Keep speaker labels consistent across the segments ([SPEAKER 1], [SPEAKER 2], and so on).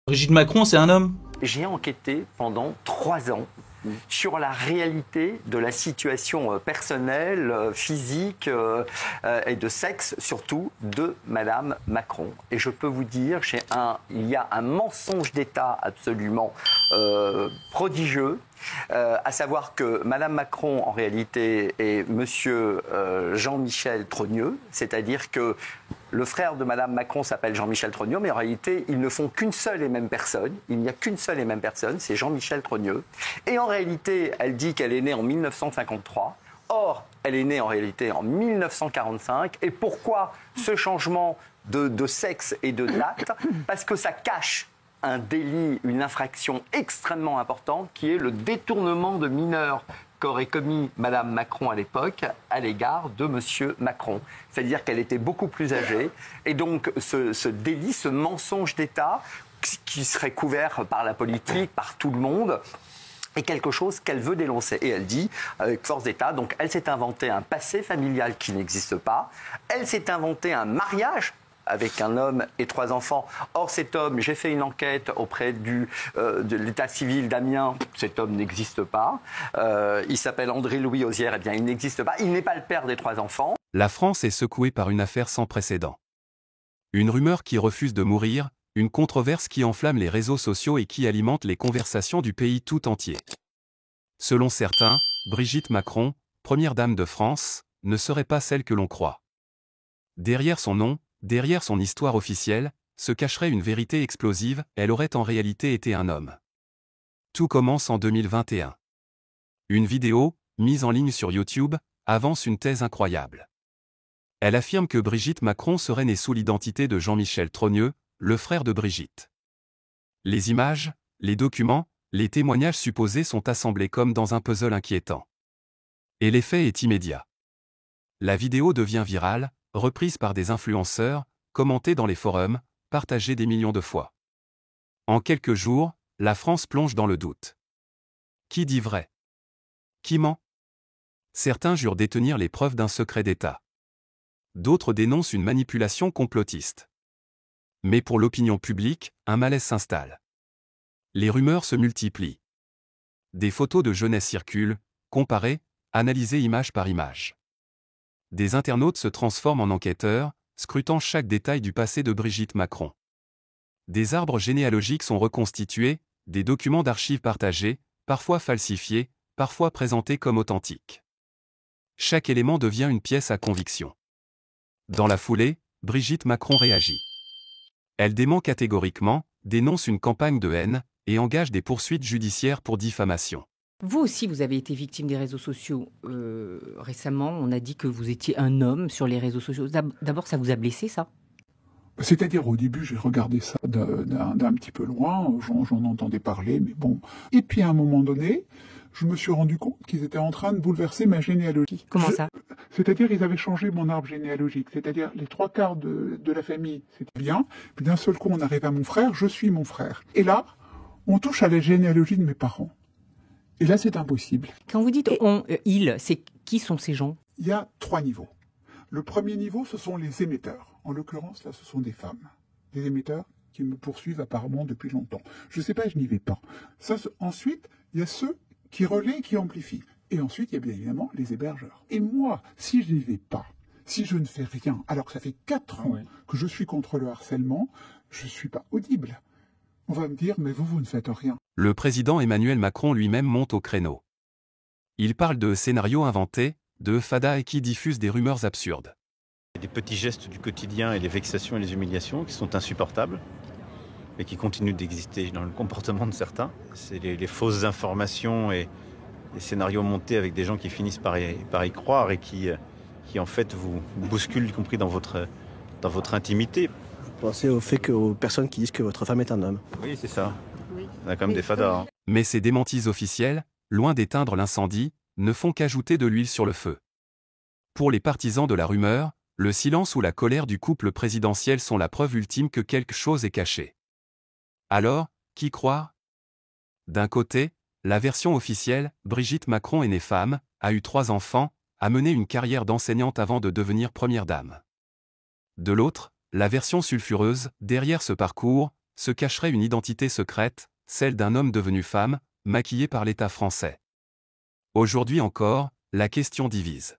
[SPEAKER 1] Brigitte Macron, c'est un homme?
[SPEAKER 2] J'ai enquêté pendant 3 ans sur la réalité de la situation personnelle, physique et de sexe surtout de Madame Macron. Et je peux vous dire, il y a un mensonge d'État absolument prodigieux, à savoir que Madame Macron en réalité est Monsieur Jean-Michel Trogneux, c'est-à-dire que le frère de Madame Macron s'appelle Jean-Michel Trogneux, mais en réalité, ils ne font qu'une seule et même personne. Il n'y a qu'une seule et même personne, c'est Jean-Michel Trogneux. Et en réalité, elle dit qu'elle est née en 1953. Or, elle est née en réalité en 1945. Et pourquoi ce changement de sexe et de date? Parce que ça cache un délit, une infraction extrêmement importante qui est le détournement de mineurs qu'aurait commis Madame Macron à l'époque à l'égard de Monsieur Macron. C'est-à-dire qu'elle était beaucoup plus âgée. Et donc ce délit, ce mensonge d'État qui serait couvert par la politique, par tout le monde, est quelque chose qu'elle veut dénoncer. Et elle dit, avec force d'État, donc elle s'est inventé un passé familial qui n'existe pas. Elle s'est inventé un mariage avec un homme et 3 enfants. Or, cet homme, j'ai fait une enquête auprès de l'état civil d'Amiens, cet homme n'existe pas. Il s'appelle André-Louis Osière, eh bien, il n'existe pas. Il n'est pas le père des 3 enfants.
[SPEAKER 3] La France est secouée par une affaire sans précédent. Une rumeur qui refuse de mourir, une controverse qui enflamme les réseaux sociaux et qui alimente les conversations du pays tout entier. Selon certains, Brigitte Macron, première dame de France, ne serait pas celle que l'on croit. Derrière son nom, derrière son histoire officielle, se cacherait une vérité explosive, elle aurait en réalité été un homme. Tout commence en 2021. Une vidéo, mise en ligne sur YouTube, avance une thèse incroyable. Elle affirme que Brigitte Macron serait née sous l'identité de Jean-Michel Trogneux, le frère de Brigitte. Les images, les documents, les témoignages supposés sont assemblés comme dans un puzzle inquiétant. Et l'effet est immédiat. La vidéo devient virale, reprise par des influenceurs, commentée dans les forums, partagée des millions de fois. En quelques jours, la France plonge dans le doute. Qui dit vrai? Qui ment? Certains jurent détenir les preuves d'un secret d'État. D'autres dénoncent une manipulation complotiste. Mais pour l'opinion publique, un malaise s'installe. Les rumeurs se multiplient. Des photos de jeunesse circulent, comparées, analysées image par image. Des internautes se transforment en enquêteurs, scrutant chaque détail du passé de Brigitte Macron. Des arbres généalogiques sont reconstitués, des documents d'archives partagés, parfois falsifiés, parfois présentés comme authentiques. Chaque élément devient une pièce à conviction. Dans la foulée, Brigitte Macron réagit. Elle dément catégoriquement, dénonce une campagne de haine, et engage des poursuites judiciaires pour diffamation.
[SPEAKER 4] Vous aussi, vous avez été victime des réseaux sociaux. Récemment, on a dit que vous étiez un homme sur les réseaux sociaux. D'abord, ça vous a blessé, ça?
[SPEAKER 5] C'est-à-dire, au début, j'ai regardé ça d'un petit peu loin, j'en entendais parler, mais bon. Et puis, à un moment donné, je me suis rendu compte qu'ils étaient en train de bouleverser ma généalogie.
[SPEAKER 4] Comment ça?
[SPEAKER 5] C'est-à-dire, ils avaient changé mon arbre généalogique. C'est-à-dire, les 3/4 de la famille, c'était bien. Puis d'un seul coup, on arrive à mon frère, je suis mon frère. Et là, on touche à la généalogie de mes parents. Et là, c'est impossible.
[SPEAKER 4] Quand vous dites qui sont ces gens?
[SPEAKER 5] Il y a 3 niveaux. Le premier niveau, ce sont les émetteurs. En l'occurrence, là, ce sont des femmes. Des émetteurs qui me poursuivent apparemment depuis longtemps. Je ne sais pas, je n'y vais pas. Ensuite, il y a ceux qui relaient et qui amplifient. Et ensuite, il y a bien évidemment les hébergeurs. Et moi, si je n'y vais pas, si je ne fais rien, alors que ça fait 4 ans que je suis contre le harcèlement, je ne suis pas audible. On va me dire, mais vous ne faites rien.
[SPEAKER 3] Le président Emmanuel Macron lui-même monte au créneau. Il parle de scénarios inventés, de fada et qui diffuse des rumeurs absurdes.
[SPEAKER 6] Des petits gestes du quotidien et les vexations et les humiliations qui sont insupportables et qui continuent d'exister dans le comportement de certains. C'est les fausses informations et les scénarios montés avec des gens qui finissent par y croire et qui en fait vous bousculent, y compris dans votre intimité.
[SPEAKER 7] Pensez aux personnes qui disent que votre femme est un homme.
[SPEAKER 6] Oui, c'est ça. On a quand même des fadas.
[SPEAKER 3] Mais ces démentis officiels, loin d'éteindre l'incendie, ne font qu'ajouter de l'huile sur le feu. Pour les partisans de la rumeur, le silence ou la colère du couple présidentiel sont la preuve ultime que quelque chose est caché. Alors, qui croire? D'un côté, la version officielle, Brigitte Macron est née femme, a eu 3 enfants, a mené une carrière d'enseignante avant de devenir première dame. De l'autre, la version sulfureuse, derrière ce parcours, se cacherait une identité secrète, celle d'un homme devenu femme, maquillé par l'État français. Aujourd'hui encore, la question divise.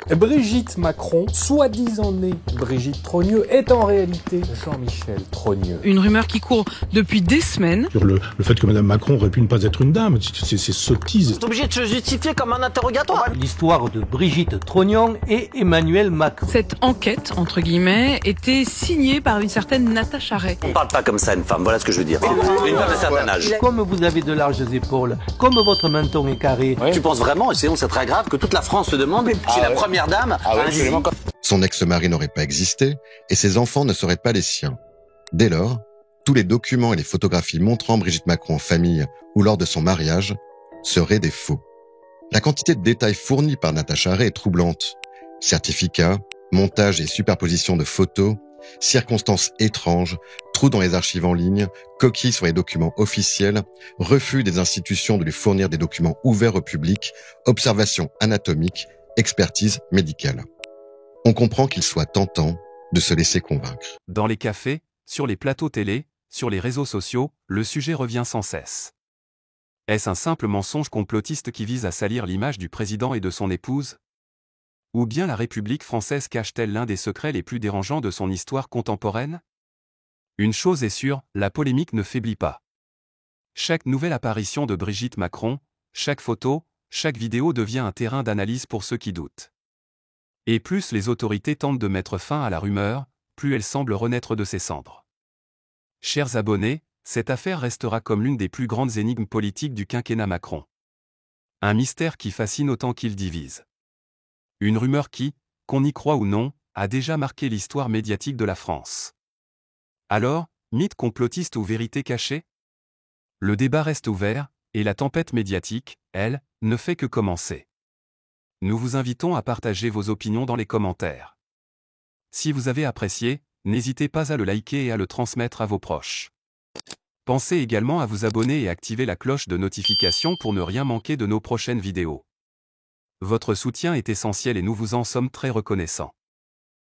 [SPEAKER 1] Brigitte Macron, soi-disant née Brigitte Trogneux, est en réalité Jean-Michel Trogneux.
[SPEAKER 8] Une rumeur qui court depuis des semaines.
[SPEAKER 9] Sur le fait que Mme Macron aurait pu ne pas être une dame, c'est sottise.
[SPEAKER 10] C'est obligé de se justifier comme un interrogatoire.
[SPEAKER 11] L'histoire de Brigitte Trognon et Emmanuel Macron.
[SPEAKER 8] Cette enquête, entre guillemets, était signée par une certaine Natacha Ray.
[SPEAKER 10] On parle pas comme ça une femme, voilà ce que je veux dire. Une femme d'un certain âge.
[SPEAKER 11] Comme vous avez de larges épaules, comme votre menton est carré.
[SPEAKER 10] Ouais. Tu penses vraiment, et sinon c'est très grave, que toute la France se demande si la première dame a un zizi.
[SPEAKER 12] Son ex-mari n'aurait pas existé et ses enfants ne seraient pas les siens. Dès lors, tous les documents et les photographies montrant Brigitte Macron en famille ou lors de son mariage seraient des faux. La quantité de détails fournis par Natacha Ray est troublante. Certificats, montage et superposition de photos, circonstances étranges, trous dans les archives en ligne, coquilles sur les documents officiels, refus des institutions de lui fournir des documents ouverts au public, observations anatomiques, expertise médicale. On comprend qu'il soit tentant de se laisser convaincre.
[SPEAKER 3] Dans les cafés, sur les plateaux télé, sur les réseaux sociaux, le sujet revient sans cesse. Est-ce un simple mensonge complotiste qui vise à salir l'image du président et de son épouse? Ou bien la République française cache-t-elle l'un des secrets les plus dérangeants de son histoire contemporaine? Une chose est sûre, la polémique ne faiblit pas. Chaque nouvelle apparition de Brigitte Macron, chaque photo, chaque vidéo devient un terrain d'analyse pour ceux qui doutent. Et plus les autorités tentent de mettre fin à la rumeur, plus elle semble renaître de ses cendres. Chers abonnés, cette affaire restera comme l'une des plus grandes énigmes politiques du quinquennat Macron. Un mystère qui fascine autant qu'il divise. Une rumeur qui, qu'on y croit ou non, a déjà marqué l'histoire médiatique de la France. Alors, mythe complotiste ou vérité cachée? Le débat reste ouvert, et la tempête médiatique, elle, ne fait que commencer. Nous vous invitons à partager vos opinions dans les commentaires. Si vous avez apprécié, n'hésitez pas à le liker et à le transmettre à vos proches. Pensez également à vous abonner et activer la cloche de notification pour ne rien manquer de nos prochaines vidéos. Votre soutien est essentiel et nous vous en sommes très reconnaissants.